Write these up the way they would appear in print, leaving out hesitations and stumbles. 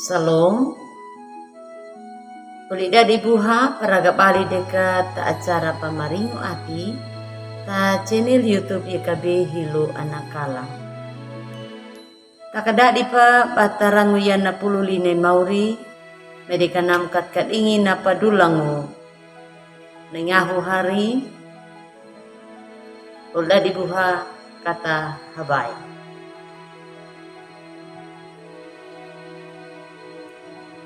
Salom, uli dadi buha paraga bali dekat ta acara pamaringo ati ta channel YouTube YKB Hilo Anakala. Takada di pa bataran wiyan na pululine mauri medika namkat kat ingin na padulango nengahu hari uli di buha kata habay.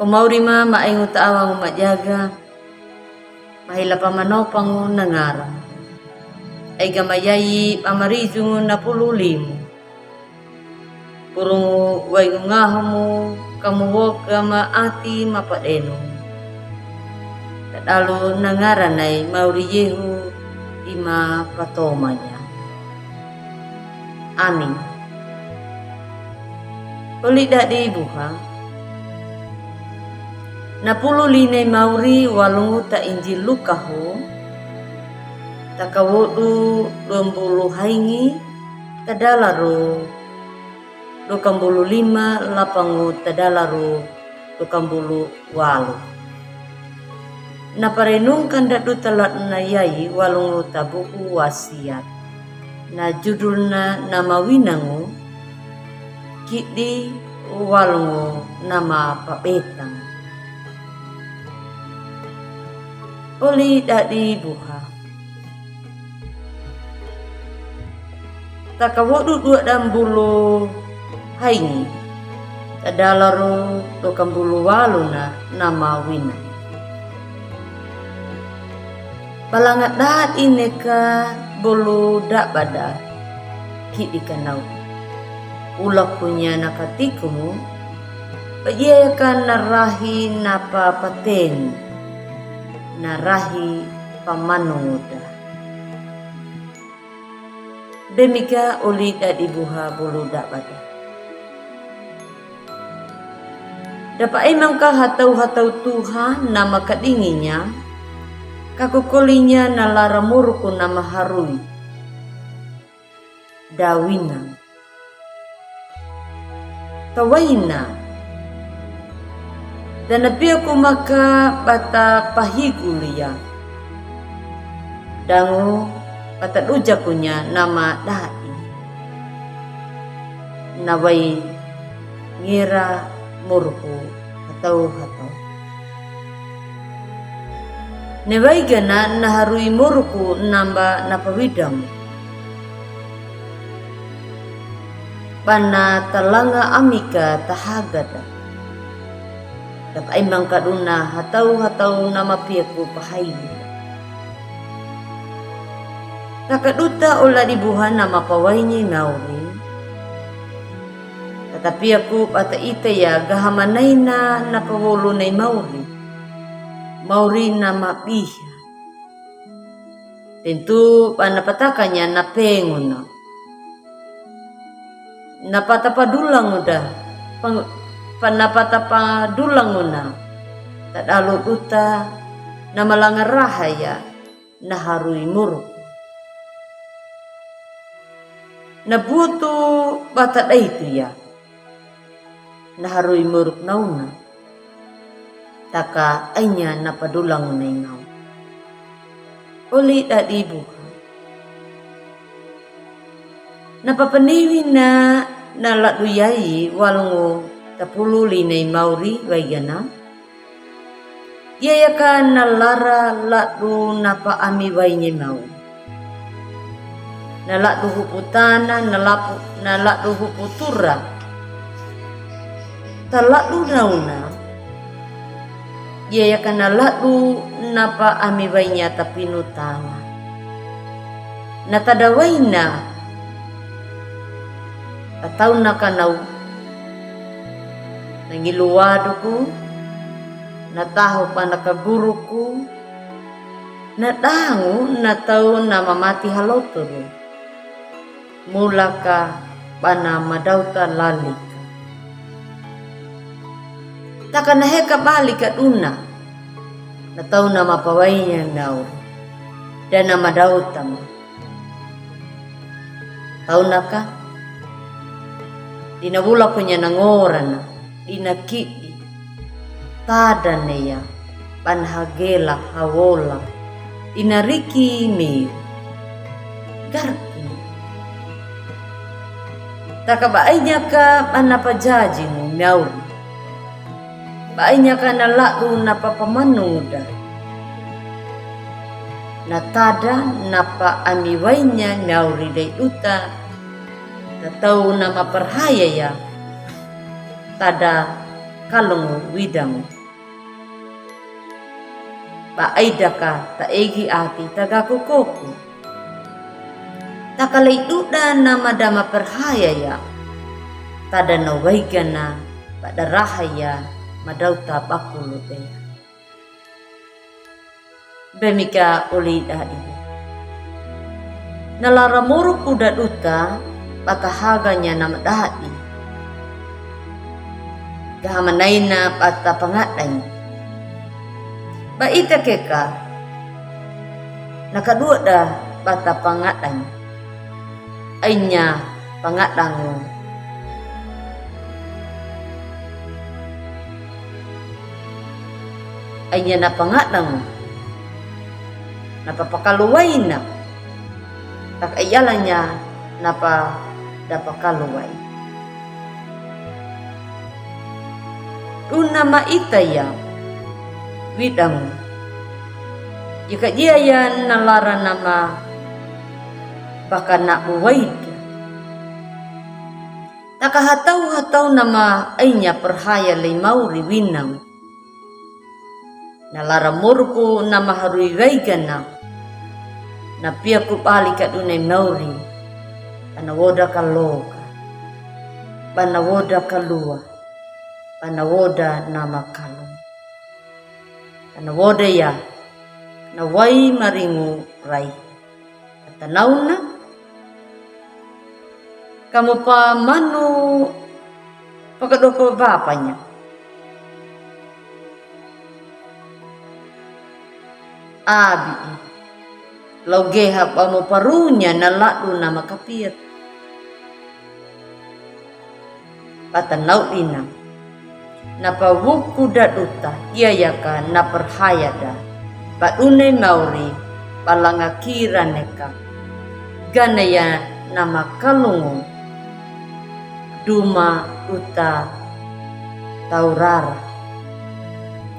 Umauri ma maaingo taawa mo majaga, mahila pamanopang nangara. Ay gamayayi pamarizong na pululim. Purong way ngahamu kamuwag ka maati mapadeno. Tadalo nangaranay mauriyehu ima patomanya. Amin. Ulit dadi buha. Napululinay mauri walungu ta Injil Lukaho takawodu 20 haingi tadalaro 25 lapangu tadalaro 28. Naparenungkan dadu talat na yai walungu tabuku wasiat na judulna nama winangu kidi walungu nama papetang. Uli dadi buha. Takawodu 20 haingi. Tadalaro 28 na nama wina. Palangat dahat ineka bolu dak bada. Ki ikanau. Ulak punya nakatikumu. Payakan narahi napa paten. Narahi pamanuda. Demika uli dadi buha bulu dak bada. Dapat emangkah hatau-hatau Tuhan nama kadinginya, kakukolinya nalara muruku nama harui. Dawina. Tawaina. Dan nabi aku maka bata pahigulia. Dangu bata ujakunya nama dai. Nawai ngira murku hatau. Nawai gana naharui murku namba napawidam. Pana talanga amika tahagada. Dapat imang kaduna hatau nama piaku pahayu. Takaduta ola dibuhan nama pawainya mauri. Tetapi aku pata ita ya gahamanay na napawolo na mauri. Mauri nama piha. Tentu panapatakannya napengon na. Napatapadulang udah. Panapatapa dulang una tadalo duta na malangar rahaya na harui muruk na buto bata itu ya na harui muruk nauna taka ainya na padulang una inaw uli dadi buka napapaniwi na naladuyai walungu tapulu linay mauri waigana. Yayaka nalara ladu napa ami wainya mau. Naladu huputana naladu huputura. Taladu nauna. Yayaka naladu napa ami wainya tapinutana. Natadawaina. Atau nakanau nangiluwaduku, nataho pa nakaguruku, natangu natau na mamati haloturu, mula ka pana madauta lalika. Taka naheka balik at una, natau na mapaway niya naur, dan na madauta mo. Tau na ka? Dinabula ko niya nangoran na, dinakiti, tadaneya panhagela hawola inariki me garki takabaainya ka panapajaji mo miauri baainya ka nalaru napapamanuda natada napa amiwainya miauri day uta tatau nama perhaya ya tada kalungu widang baaidaka taegi ati tagakukoku takalaiduda nama dama perhaya ya tada nawaigana pada rahaya madauta bakulu daya bemika uli dadi nalara muruk kuda duta patahaganya nama dadi gahamanaina pata pangadanya baita keka nakadua dah pata pangadanya ainya pangadangu ainya na pangadangu napapakaluwaina tak ayalanya napa dapakaluway una maitaya widang jika dia yang nalara nama bahkan nak buwaid takahatau-hatau nama ainya perhaya limauri winang nalara murku nama harui gaigana na pia kupali kadune mauri anawoda kaloka banawoda kalua banawoda nama kalung anawoda ya na wai maringu rai atanauna kamu pa manu pakadoko bapanya abi laugeha pamu parunya naladu nama kapir patanau ina napa wuku daduta iyayaka na perhayada badune mauri palangakira neka ganaya nama kalungu duma uta taurara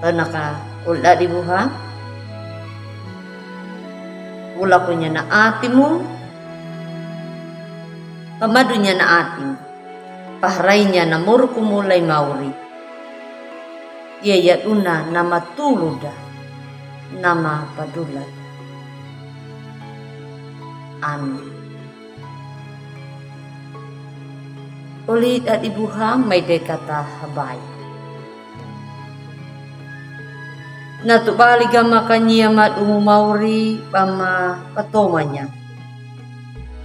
tanaka ulda dibuha ula punya na atimu pamadunya na atimu pahrainya na murku mulai mauri iya una nama tuluda nama padulada amin uli dadi buha may dekata habay natubali gama kanya madungu mauri pama patomanya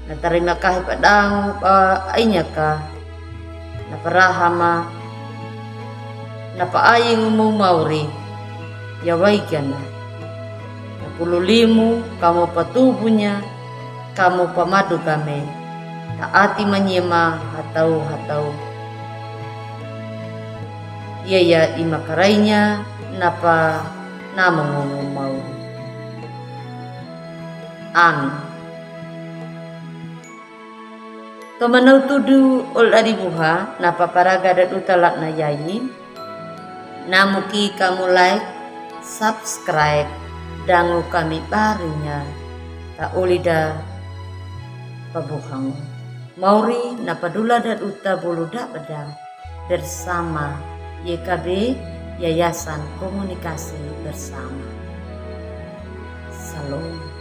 natarima kahit padang pa ainya ka naparahama napaaying mauri yaway ka na napululimu kamu patubunya kamu pamadu kami taati manyema hatau iya imakarainya napa namang mau amin tomanaw tudu ol adibuha napa paraga dat utalak na yayi namuki kamu like subscribe dangu kami parinya ta ulida pabuhang mauri napadula dat uta buluda pada bersama YKB Yayasan Komunikasi Bersama. Salam.